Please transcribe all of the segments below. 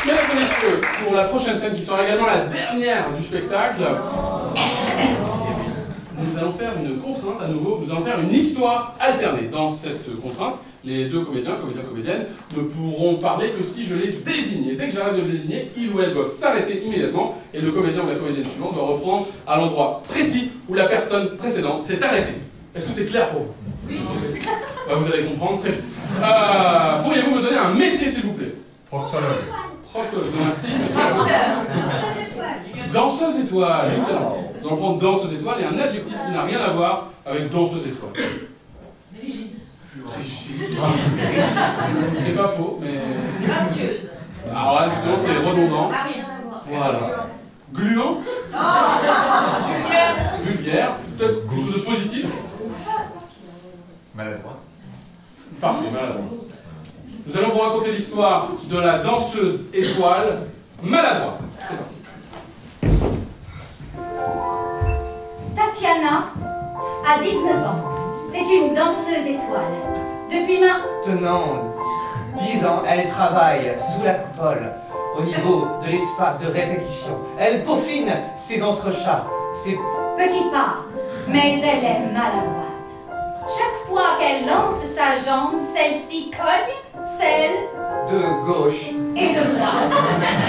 Mesdames et messieurs, pour la prochaine scène qui sera également la dernière du spectacle, nous allons faire une contrainte à nouveau, nous allons faire une histoire alternée. Dans cette contrainte, les deux comédiennes, ne pourront parler que si je les désigne. Et dès que j'arrête de les désigner, ils ou elles doivent s'arrêter immédiatement et le comédien ou la comédienne suivante doit reprendre à l'endroit précis où la personne précédente s'est arrêtée. Est-ce que c'est clair pour vous? Oui. Vous allez comprendre très vite. Pourriez-vous me donner un métier, s'il vous plaît? Proctologue. Proctologue, merci, monsieur. Danseuse étoile, excellent. Nous allons prendre danseuse étoile et un adjectif qui n'a rien à voir avec danseuse étoile. Rigide. C'est pas faux, mais... Gracieuse. Alors là, justement, c'est redondant. Ah oui, rien à voir. Voilà. Gluant. Vulgaire. Vulgaire. Peut-être quelque chose de positif. Maladroite. Parfait, maladroite. Nous allons vous raconter l'histoire de la danseuse étoile maladroite. C'est parti. Tatiana a 19 ans. C'est une danseuse étoile. Depuis Maintenant 10 ans, elle travaille sous la coupole, au niveau de l'espace de répétition. Elle peaufine ses entrechats, ses petits pas, mais elle est maladroite. Chaque fois qu'elle lance sa jambe, celle-ci cogne celle de gauche et de droite.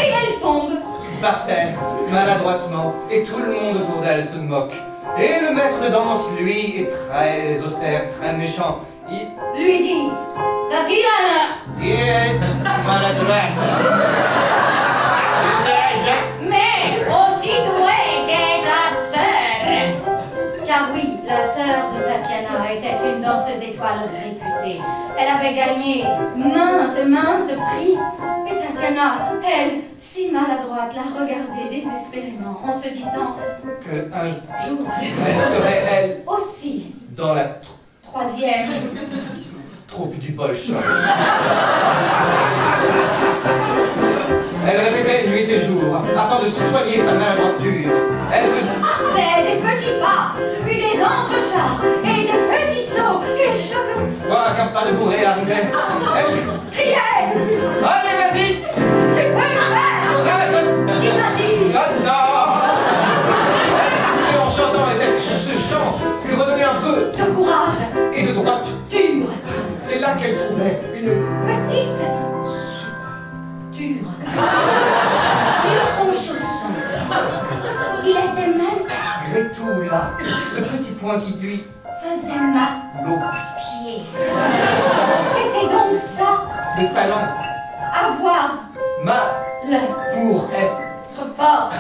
Et elle tombe. Par terre, maladroitement, et tout le monde autour d'elle se moque. Et le maître de danse, lui, est très austère, très méchant. Il lui dit, Tatiana, tu es maladroite. mais aussi douée qu'est ta sœur. Car oui, la sœur de Tatiana était une danseuse étoile réputée. Elle avait gagné maintes prix. Et Tatiana, elle, si maladroite, la regardait désespérément en se disant que un jour, elle serait, elle, aussi dans la troisième troupe du Bolche. Elle répétait nuit et jour, afin de soigner sa maladroiture. Elle faisait des petits pas, puis des entrechats, et des petits sauts, et chaque fois qu'un pas de bourrée arrivait, elle criait. Allez, vas-y! Tu peux le faire! Tu m'as dit! Maintenant! Elle poussait en chantant, et ce chant lui redonnait un peu de courage et de droiture. C'est là qu'elle trouvait une petite dure sur son chausson. Il était mal. Malgré tout là, ce petit point qui lui faisait mal l'eau pied. C'était donc ça. Le talent. Avoir le pour être forte.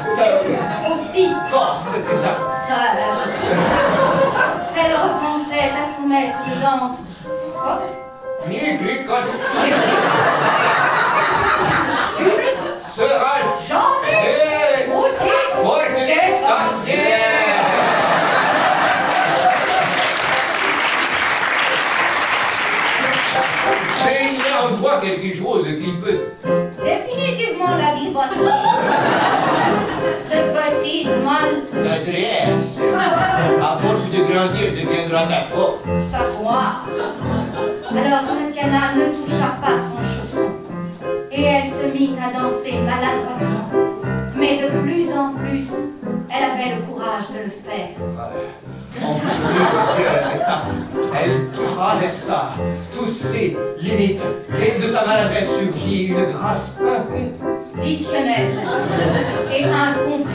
Aussi forte que ça. Seule. Elle repensait à son maître de danse. Tu seras jamais aussi forte que ta sœur. Mais il y a en toi quelque chose qui peut définitivement la vibration. Ce petit mal l'adresse, à force de grandir, deviendra ta faute. Ça toi. Alors Tatiana ne toucha pas son chausson. Et elle se mit à danser maladroitement. Mais de plus en plus, elle avait le courage de le faire. En plusieurs étapes, elle traversa toutes ses limites. Et de sa maladresse surgit une grâce inconditionnelle et incompréhensible.